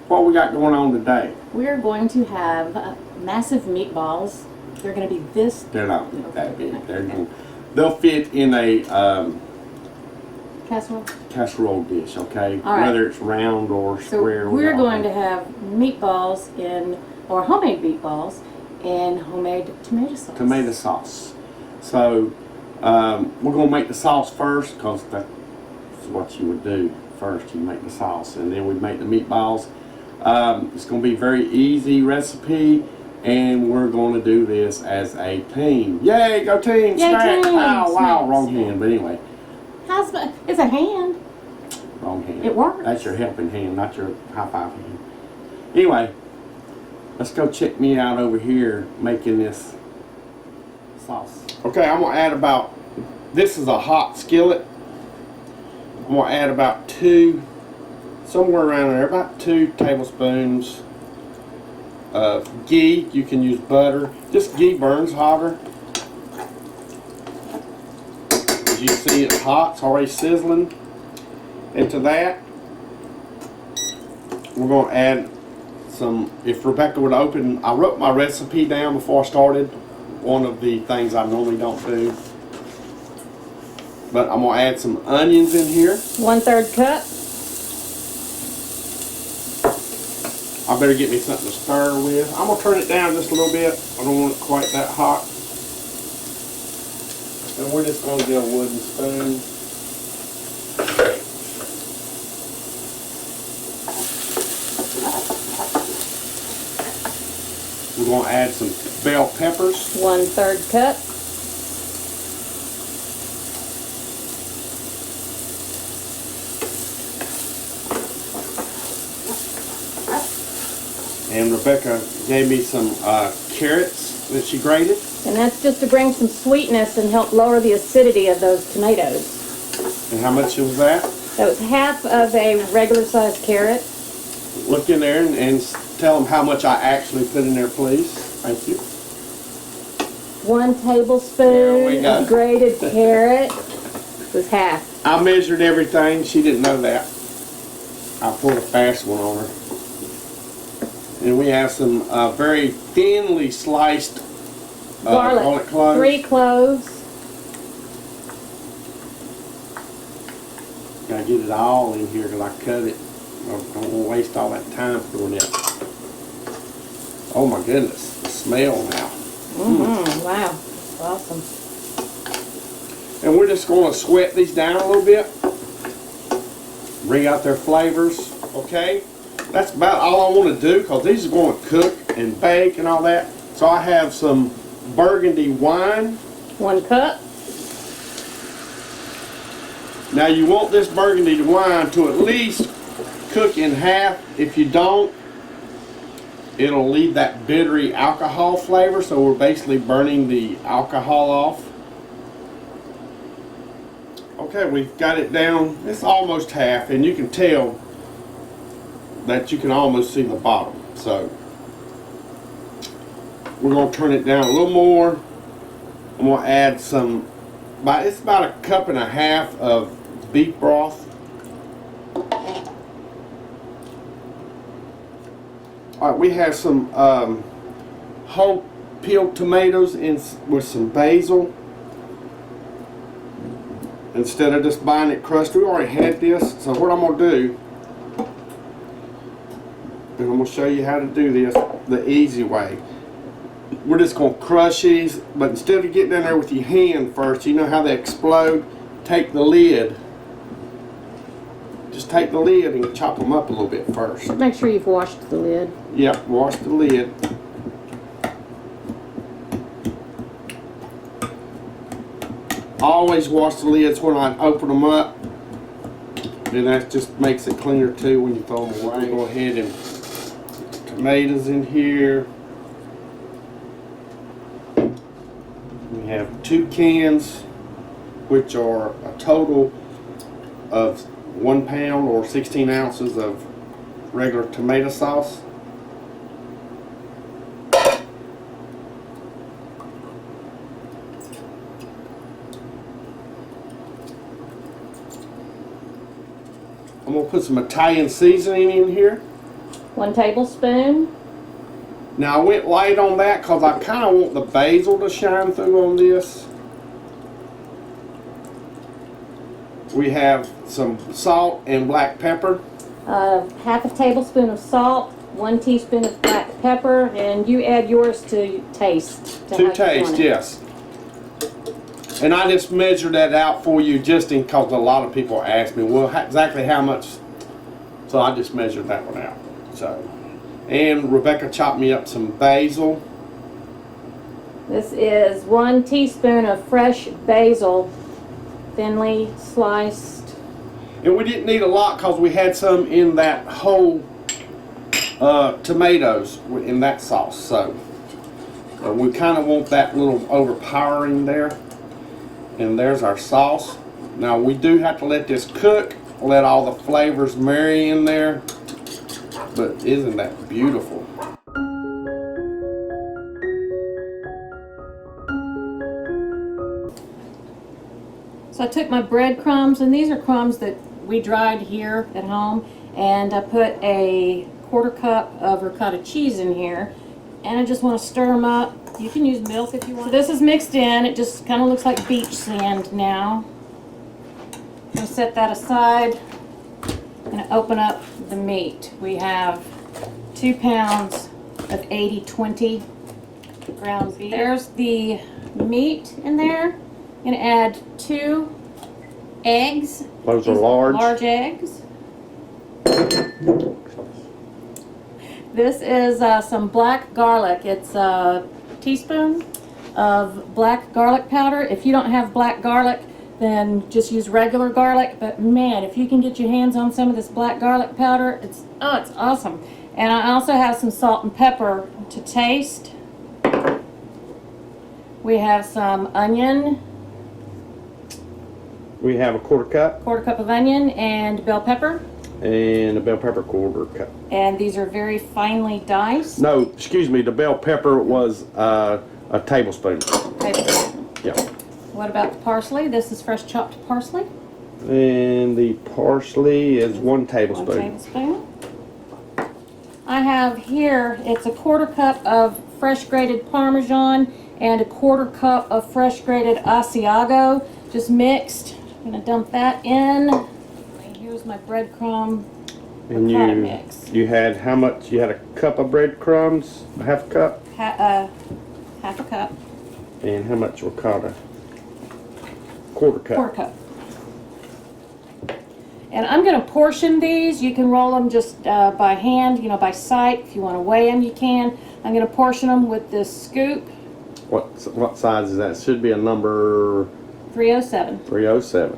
what we got going on today? We're going to have massive meatballs. They're going to be this. They're not that big. They'll fit in a casserole dish, okay? All right. Whether it's round or square. So we're going to have meatballs or homemade meatballs in homemade tomato sauce. Tomato sauce. So we're going to make the sauce first, because that's what you would do first. You make the sauce and then we make the meatballs. It's going to be a very easy recipe, and we're going to do this as a team. Yay, go team! Yay, Smack! team! Wow, Smack. wrong hand, but anyway. It's a hand. Wrong hand. It works. That's your helping hand, not your high five hand. Anyway, let's go check me out over here making this sauce. Okay, I'm gonna add this is a hot skillet. I'm gonna add about somewhere around there, about 2 tablespoons of ghee. You can use butter. Just ghee burns hotter. As you see, it's hot. It's already sizzling. Into that, we're going to add some, if Rebecca would open, I wrote my recipe down before I started. One of the things I normally don't do. But I'm going to add some onions in here. 1/3 cup. I better get me something to stir with. I'm going to turn it down just a little bit. I don't want it quite that hot. And we're just going to get a wooden spoon. We're going to add some bell peppers. 1/3 cup. And Rebecca gave me some carrots that she grated. And that's just to bring some sweetness and help lower the acidity of those tomatoes. And how much was that? That was half of a regular sized carrot. Look in there and tell them how much I actually put in there, please. Thank you. 1 tablespoon of grated carrot was half. I measured everything. She didn't know that. I pulled a fast one on her. And we have some very thinly sliced garlic cloves. 3 cloves. Gotta get it all in here because I cut it. I don't want to waste all that time doing it. Oh my goodness, the smell now. Wow, that's awesome. And we're just going to sweat these down a little bit. Bring out their flavors, okay? That's about all I want to do, because these are going to cook and bake and all that. So I have some Burgundy wine. 1 cup. Now you want this Burgundy wine to at least cook in half. If you don't, it'll leave that bittery alcohol flavor, so we're basically burning the alcohol off. Okay, we've got it down. It's almost half, and you can tell that you can almost see the bottom. So we're going to turn it down a little more. I'm going to add some, it's about 1.5 cups of beef broth. Alright, we have some whole peeled tomatoes with some basil. Instead of just buying it crushed, we already had this. So what I'm going to do, and I'm going to show you how to do this the easy way. We're just going to crush these, but instead of getting in there with your hand first, you know how they explode? Take the lid. Just take the lid and chop them up a little bit first. Make sure you've washed the lid. Yep, wash the lid. Always wash the lids when I open them up. Then that just makes it cleaner too when you throw them away. Go ahead and put tomatoes in here. We have 2 cans, which are a total of 1 pound or 16 ounces of regular tomato sauce. I'm going to put some Italian seasoning in here. 1 tablespoon. Now I went light on that because I kind of want the basil to shine through on this. We have some salt and black pepper. Half a tablespoon of salt, 1 teaspoon of black pepper, and you add yours to taste. To taste, yes. And I just measured that out for you just in cause a lot of people ask me, well, exactly how much? So I just measured that one out. So, and Rebecca chopped me up some basil. This is 1 teaspoon of fresh basil, thinly sliced. And we didn't need a lot because we had some in that whole tomatoes in that sauce. So we kind of want that little overpowering there. And there's our sauce. Now we do have to let this cook, let all the flavors marry in there. But isn't that beautiful? So I took my breadcrumbs, and these are crumbs that we dried here at home, and I put a 1/4 cup of ricotta cheese in here, and I just want to stir them up. You can use milk if you want. So this is mixed in. It just kind of looks like beach sand now. I'm going to set that aside. I'm going to open up the meat. We have 2 pounds of 80/20 ground beef. There's the meat in there. I'm going to add 2 eggs. Those are large. Large eggs. This is some black garlic. It's a teaspoon of black garlic powder. If you don't have black garlic, then just use regular garlic. But man, if you can get your hands on some of this black garlic powder, it's awesome. And I also have some salt and pepper to taste. We have some onion. We have a 1/4 cup. 1/4 cup of onion and bell pepper. And a bell pepper 1/4 cup. And these are very finely diced. No, excuse me, the bell pepper was a tablespoon. Tablespoon. Yeah. What about the parsley? This is fresh chopped parsley. And the parsley is 1 tablespoon. 1 tablespoon. I have here, it's a 1/4 cup of fresh grated Parmesan and a 1/4 cup of fresh grated Asiago, just mixed. I'm gonna dump that in. And here's my breadcrumb And ricotta mix. you had how much? You had a cup of breadcrumbs, a half cup? Half a cup. And how much ricotta? 1/4 cup. 1/4 cup. And I'm going to portion these. You can roll them just by hand, you know, by sight. If you want to weigh them, you can. I'm going to portion them with this scoop. What size is that? It should be a number 307. 307.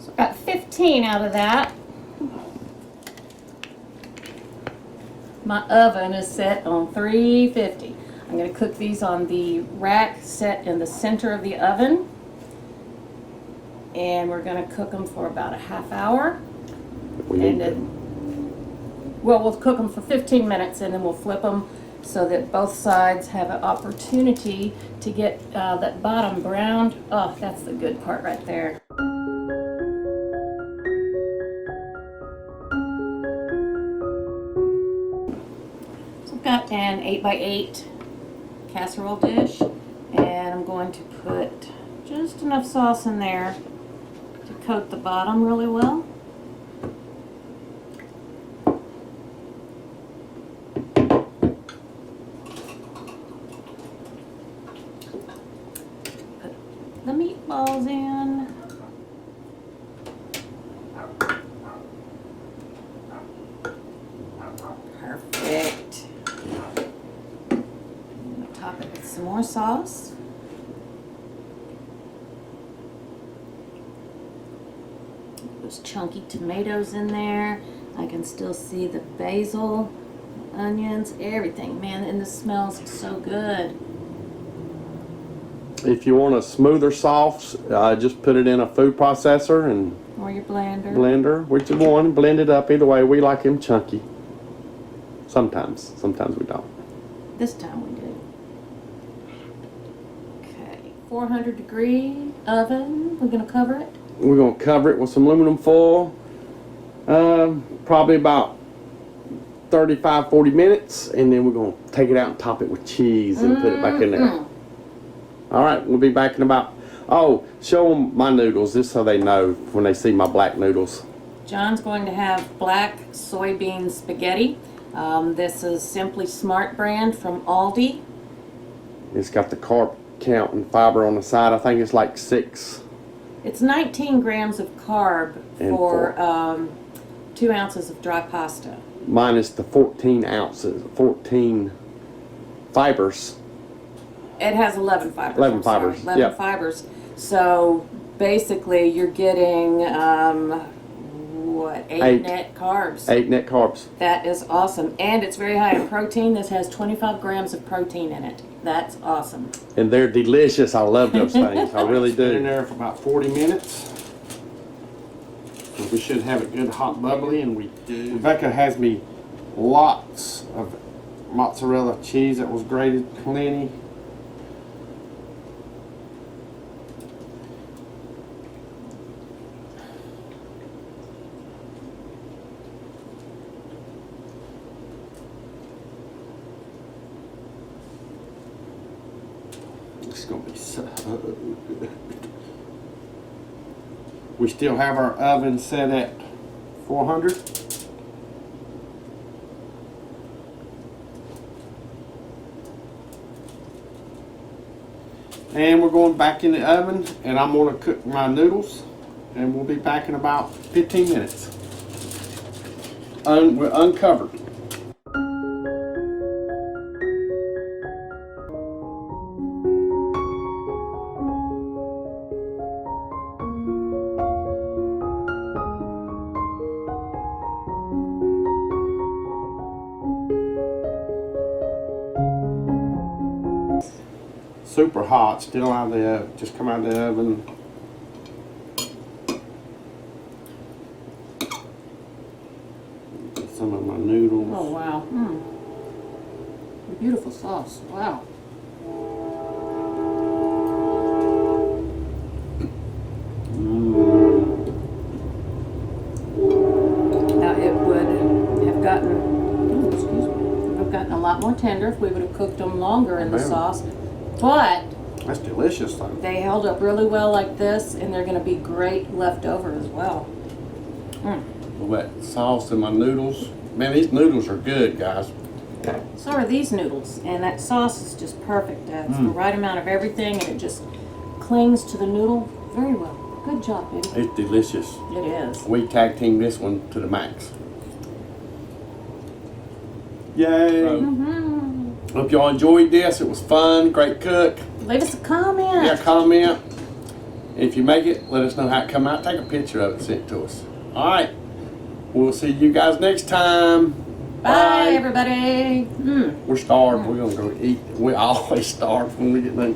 So I've got 15 out of that. My oven is set on 350. I'm going to cook these on the rack set in the center of the oven. And we're going to cook them for about a half hour. And then, well, we'll cook them for 15 minutes and then we'll flip them so that both sides have an opportunity to get that bottom browned. Oh, that's the good part right there. Got an 8x8 casserole dish, and I'm going to put just enough sauce in there to coat the bottom really well. Put the meatballs in. Perfect. Top it with some more sauce. Those chunky tomatoes in there. I can still see the basil, onions, everything. Man, and this smells so good. If you want a smoother sauce, just put it in a food processor and Or your blender. blender, which one, blend it up. Either way, we like them chunky. Sometimes we don't. This time we did. 400 degree oven. We're going to cover it. We're going to cover it with some aluminum foil. Probably about 35-40 minutes, and then we're going to take it out and top it with cheese and put it back in there. All right, we'll be back in about, oh, show them my noodles, just so they know when they see my black noodles. John's going to have black soybean spaghetti. This is Simply Smart brand from Aldi. It's got the carb count and fiber on the side. I think it's like 6. It's 19 grams of carb And for 2 ounces of dry pasta. Minus the 14 ounces, 14 fibers. It has 11 fibers. 11 fibers, 11 yep. fibers. So basically you're getting, 8 net carbs. 8 net carbs. That is awesome. And it's very high in protein. This has 25 grams of protein in it. That's awesome. And they're delicious. I love those things. I really do. In there for about 40 minutes. So we should have it good, hot, bubbly, and we do. Rebecca has me lots of mozzarella cheese that was grated, plenty. It's gonna be so good. We still have our oven set at 400. And we're going back in the oven, and I'm going to cook my noodles, and we'll be back in about 15 minutes. We're uncovered. Super hot, still out of the oven, just come out of the oven. Get some of my noodles. Oh, wow. Beautiful sauce. Wow. Now it would have gotten a lot more tender if we would have cooked them longer in the sauce. But That's delicious though. they held up really well like this, and they're going to be great left over as well. All that sauce in my noodles. Man, these noodles are good, guys. So are these noodles, and that sauce is just perfect. It's the right amount of everything, and it just clings to the noodle very well. Good job, baby. It's delicious. It is. We tag team this one to the max. Yay! Hope y'all enjoyed this. It was fun. Great cook. Leave us a comment. Yeah, comment. If you make it, let us know how it come out. Take a picture of it, send it to us. All right. We'll see you guys next time. Bye, everybody. We're starved. We're gonna go eat. We always starve when we get done.